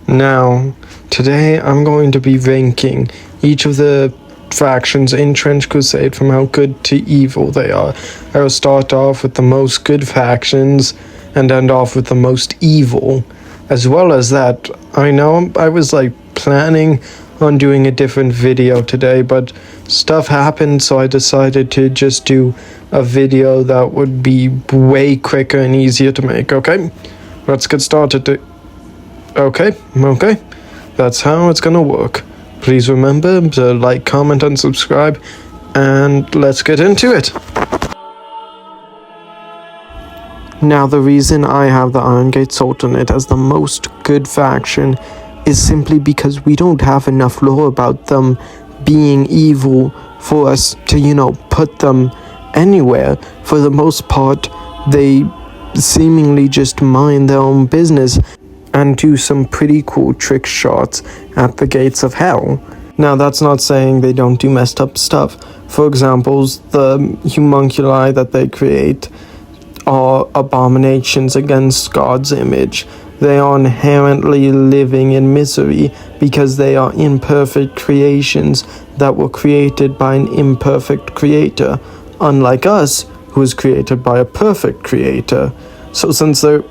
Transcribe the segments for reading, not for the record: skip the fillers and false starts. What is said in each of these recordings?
Now, today I'm going to be ranking each of the factions in Trench Crusade from how good to evil they are. I will start off with the most good factions and end off with the most evil. As well as that, I know I was planning on doing a different video today, but stuff happened, so I decided to just do a video that would be way quicker and easier to make. Okay, let's get started. Okay, that's how it's gonna work. Please remember to like, comment, and subscribe, and let's get into it. Now, the reason I have the Irongate Sultanate as the most good faction is simply because we don't have enough lore about them being evil for us to, put them anywhere. For the most part, they seemingly just mind their own business and do some pretty cool trick shots at the gates of hell. Now, that's not saying they don't do messed up stuff. For example, the homunculi that they create are abominations against God's image. They are inherently living in misery because they are imperfect creations that were created by an imperfect creator, unlike us, who is created by a perfect creator. So since they're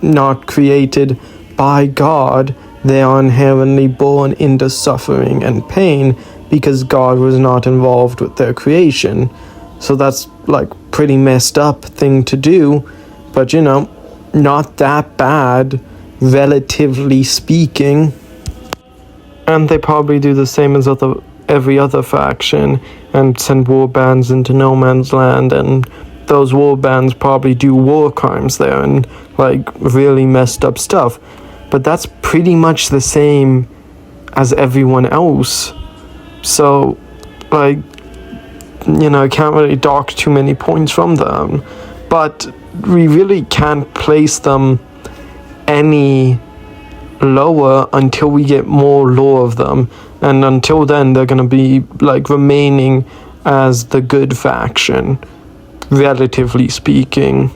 not created by God, they are inherently born into suffering and pain because God was not involved with their creation. So that's pretty messed up thing to do, but not that bad, relatively speaking. And they probably do the same as every other faction and send war bands into no man's land, and those war bands probably do war crimes there and really messed up stuff. But that's pretty much the same as everyone else. So I can't really dock too many points from them, but we really can't place them any lower until we get more lore of them, and until then they're gonna be remaining as the good faction, relatively speaking.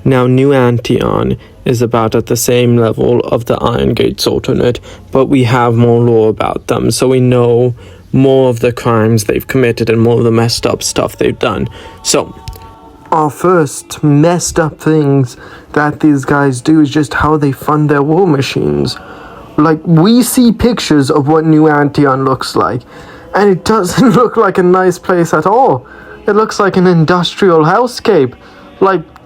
Now, New Antion is about at the same level of the Irongate Sultanate, but we have more lore about them, so we know more of the crimes they've committed and more of the messed up stuff they've done. So, our first messed up things that these guys do is just how they fund their war machines. We see pictures of what New Antion looks like, and it doesn't look like a nice place at all. It looks like an industrial hellscape,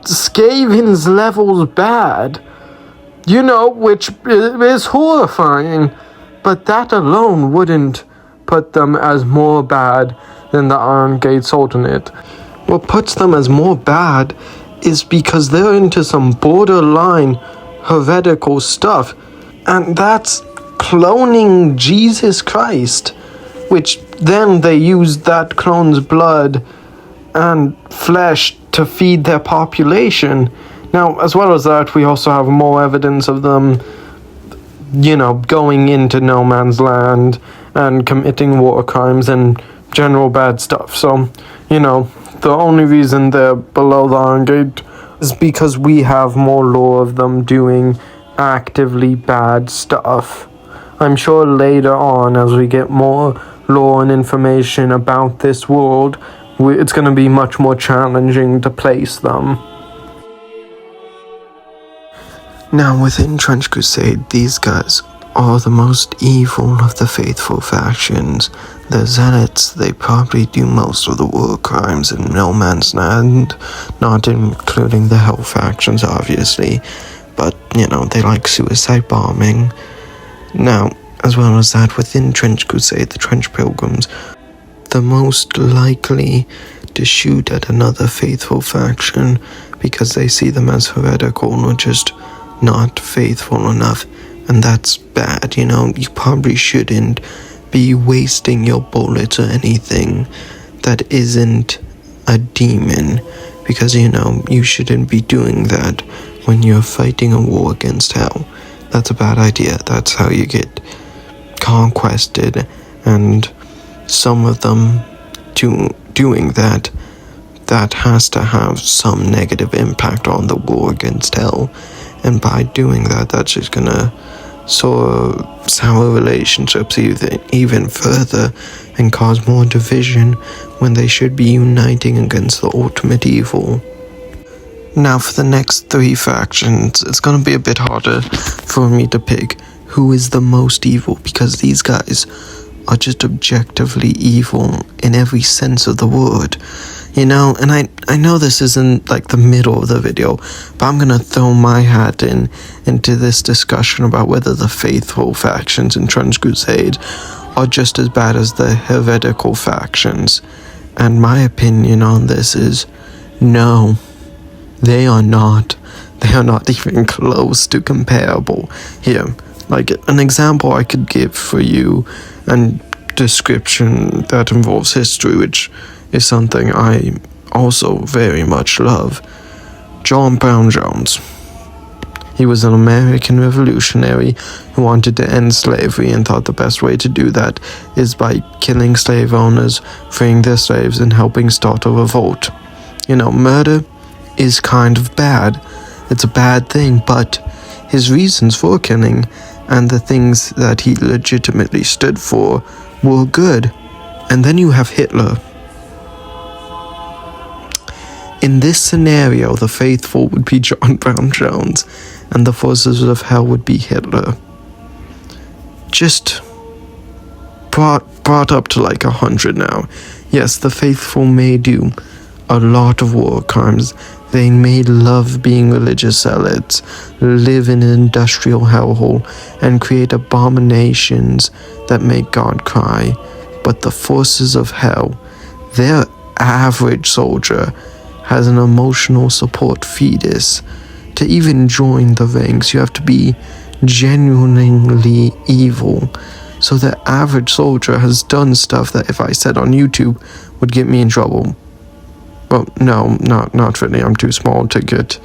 Skaven's levels bad, which is horrifying, but that alone wouldn't put them as more bad than the Irongate Sultanate. What puts them as more bad is because they're into some borderline heretical stuff, and that's cloning Jesus Christ, which then they use that clone's blood and flesh to feed their population. Now, as well as that, we also have more evidence of them, going into no man's land and committing war crimes and general bad stuff. So, the only reason they're below the Irongate is because we have more lore of them doing actively bad stuff. I'm sure later on, as we get more lore and information about this world, it's going to be much more challenging to place them. Now, within Trench Crusade, these guys are the most evil of the faithful factions. The Zealots, they probably do most of the war crimes in no man's land, not including the Hell factions, obviously, but, they like suicide bombing. Now, as well as that, within Trench Crusade, the Trench Pilgrims, the most likely to shoot at another faithful faction because they see them as heretical or just not faithful enough, and that's bad. You probably shouldn't be wasting your bullets or anything that isn't a demon, because you shouldn't be doing that when you're fighting a war against hell. That's a bad idea. That's how you get conquested, and some of them doing that has to have some negative impact on the war against hell. and by doing that, that's just gonna sour relationships even further and cause more division when they should be uniting against the ultimate evil. Now for the next 3 factions, it's gonna be a bit harder for me to pick who is the most evil, because these guys are just objectively evil in every sense of the word. You know, and I know this isn't like the middle of the video, but I'm gonna throw my hat into this discussion about whether the faithful factions in Trench Crusade are just as bad as the heretical factions. And my opinion on this is no, they are not. They are not even close to comparable. Here, like an example I could give for you, and description that involves history, which is something I also very much love. John Brown Jones. He was an American revolutionary who wanted to end slavery and thought the best way to do that is by killing slave owners, freeing their slaves, and helping start a revolt. You know, murder is kind of bad. It's a bad thing, but his reasons for killing and the things that he legitimately stood for were good. And then you have Hitler. In this scenario, the faithful would be John Brown Jones, and the forces of hell would be Hitler. Just brought up to like 100 now. Yes, the faithful may do a lot of war crimes. They may love being religious zealots, live in an industrial hellhole, and create abominations that make God cry. But the forces of hell, their average soldier, has an emotional support fetus. To even join the ranks, you have to be genuinely evil. So the average soldier has done stuff that if I said on YouTube would get me in trouble. Well, no, not really. I'm too small to get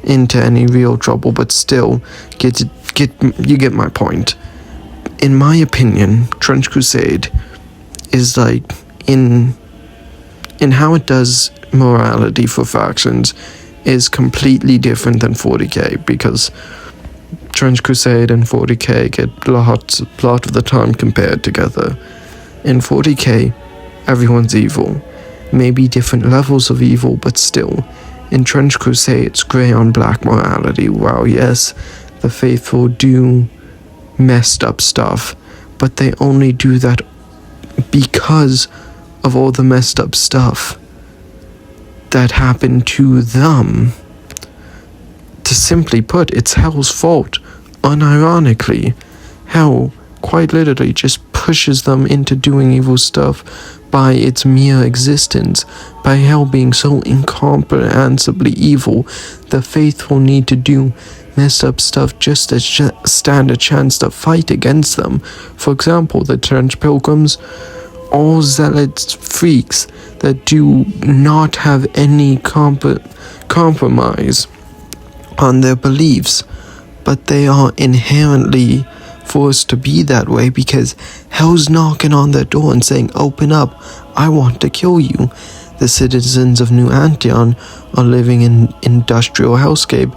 into any real trouble, but still, you get my point. In my opinion, Trench Crusade is like in how it does morality for factions is completely different than 40k, because Trench Crusade and 40k get lot of the time compared together. In 40k, everyone's evil. Maybe different levels of evil, but still. In Trench Crusade, it's grey on black morality. Wow, yes, the faithful do messed up stuff, but they only do that because of all the messed up stuff that happened to them. To simply put, it's Hell's fault. Unironically, Hell quite literally just pushes them into doing evil stuff by its mere existence. By Hell being so incomprehensibly evil, the faithful need to do messed up stuff just to stand a chance to fight against them. For example, the Trench Pilgrims, all zealot freaks that do not have any compromise on their beliefs, but they are inherently forced to be that way because Hell's knocking on their door and saying, "Open up, I want to kill you." The citizens of New Antion are living in industrial hellscape,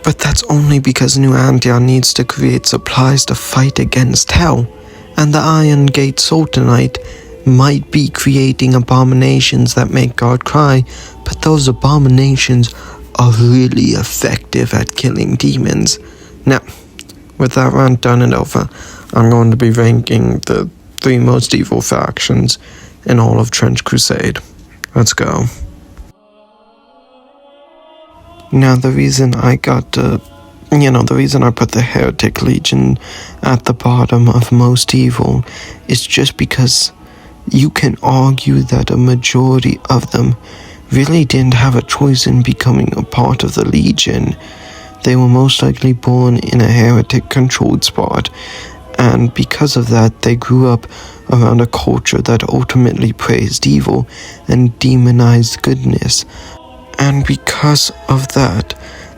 but that's only because New Antion needs to create supplies to fight against Hell, and the Iron Gate Sultanite might be creating abominations that make God cry, but those abominations are really effective at killing demons. Now, with that rant done and over, I'm going to be ranking the 3 most evil factions in all of Trench Crusade. Let's go. Now, the reason I put the Heretic Legion at the bottom of most evil is just because you can argue that a majority of them really didn't have a choice in becoming a part of the Legion. They were most likely born in a heretic-controlled spot, and because of that, they grew up around a culture that ultimately praised evil and demonized goodness. And because of that,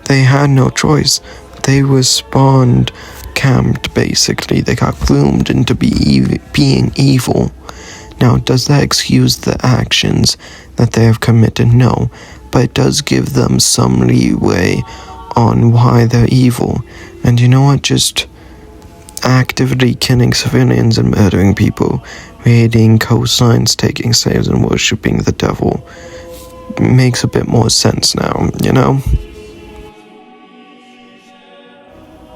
they had no choice. They were spawned, camped basically. They got groomed into being evil. Now, does that excuse the actions that they have committed? No, but it does give them some leeway on why they're evil. And you know what? Just actively killing civilians and murdering people, raiding coastlines, taking slaves, and worshipping the devil makes a bit more sense now, you know?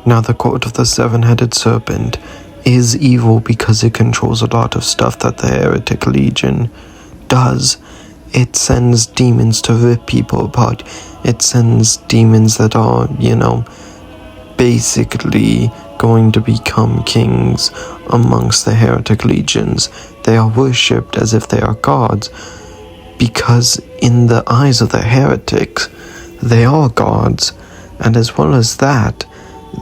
Now, the Court of the Seven-Headed Serpent is evil because it controls a lot of stuff that the Heretic Legion does. It sends demons to rip people apart. It sends demons that are, basically going to become kings amongst the Heretic Legions. They are worshipped as if they are gods, because in the eyes of the heretics, they are gods. And as well as that,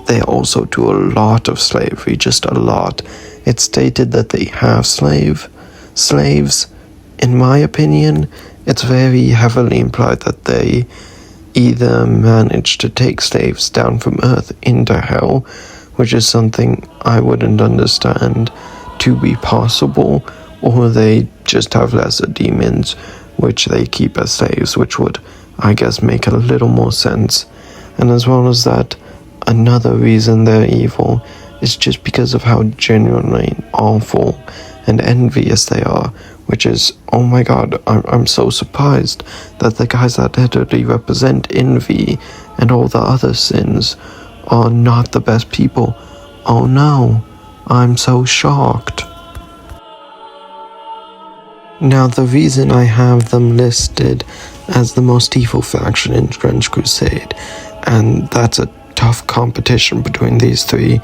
they also do a lot of slavery, just a lot. It's stated that they have slaves. In my opinion, it's very heavily implied that they either manage to take slaves down from Earth into Hell, which is something I wouldn't understand to be possible, or they just have lesser demons which they keep as slaves, which would, I guess, make a little more sense. And as well as that, another reason they're evil is just because of how genuinely awful and envious they are, which is, oh my god, I'm so surprised that the guys that literally represent envy and all the other sins are not the best people. Oh no, I'm so shocked. Now, the reason I have them listed as the most evil faction in French Crusade, and that's a tough competition between these three,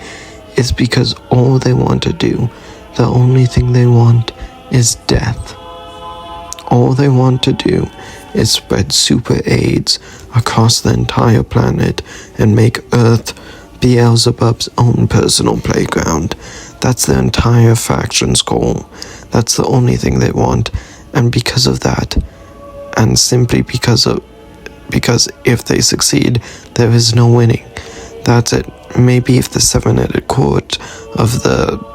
is because all they want to do, the only thing they want, is death. All they want to do is spread super AIDS across the entire planet and make Earth Beelzebub's own personal playground. That's their entire faction's goal. That's the only thing they want. And because of that, and simply because if they succeed, there is no winning. That's it. Maybe if the Seven-Headed Court of the,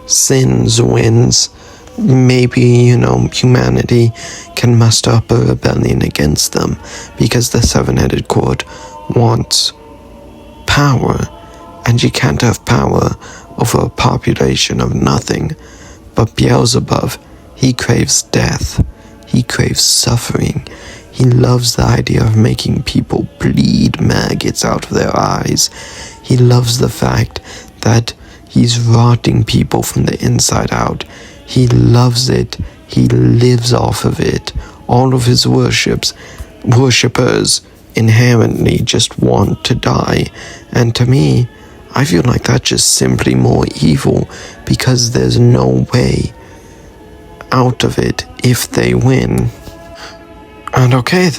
sins wins, maybe, humanity can muster up a rebellion against them, because the Seven-Headed Court wants power, and you can't have power over a population of nothing. But Beelzebub, he craves death. He craves suffering. He loves the idea of making people bleed maggots out of their eyes. He loves the fact that he's rotting people from the inside out. He loves it. He lives off of it. All of his worshippers inherently just want to die. And to me, I feel like that's just simply more evil, because there's no way out of it if they win. And okay,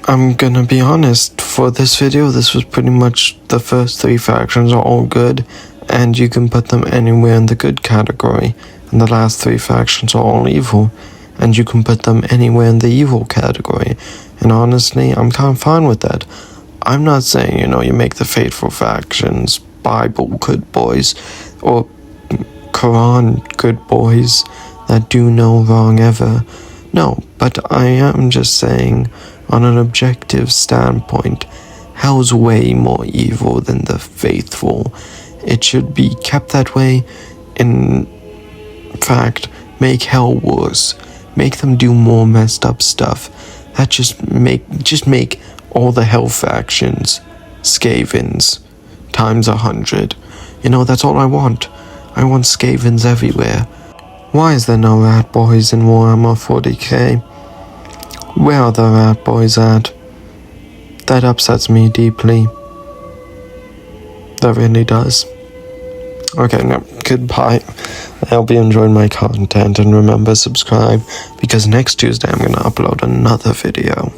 I'm gonna be honest, for this video, this was pretty much the first three factions are all good, and you can put them anywhere in the good category, and the last three factions are all evil, and you can put them anywhere in the evil category. And honestly, I'm kind of fine with that. I'm not saying, you make the faithful factions Bible good boys, or Quran good boys that do no wrong ever. No, but I am just saying, on an objective standpoint, hell's way more evil than the faithful. It should be kept that way. In fact, make hell worse. Make them do more messed up stuff. That just make all the hell factions Skavens times 100. That's all I want. I want Skavens everywhere. Why is there no rat boys in Warhammer 40k? Where are the rat boys at? That upsets me deeply. That really does. Okay, now, goodbye. I hope you enjoyed my content, and remember, subscribe, because next Tuesday I'm going to upload another video.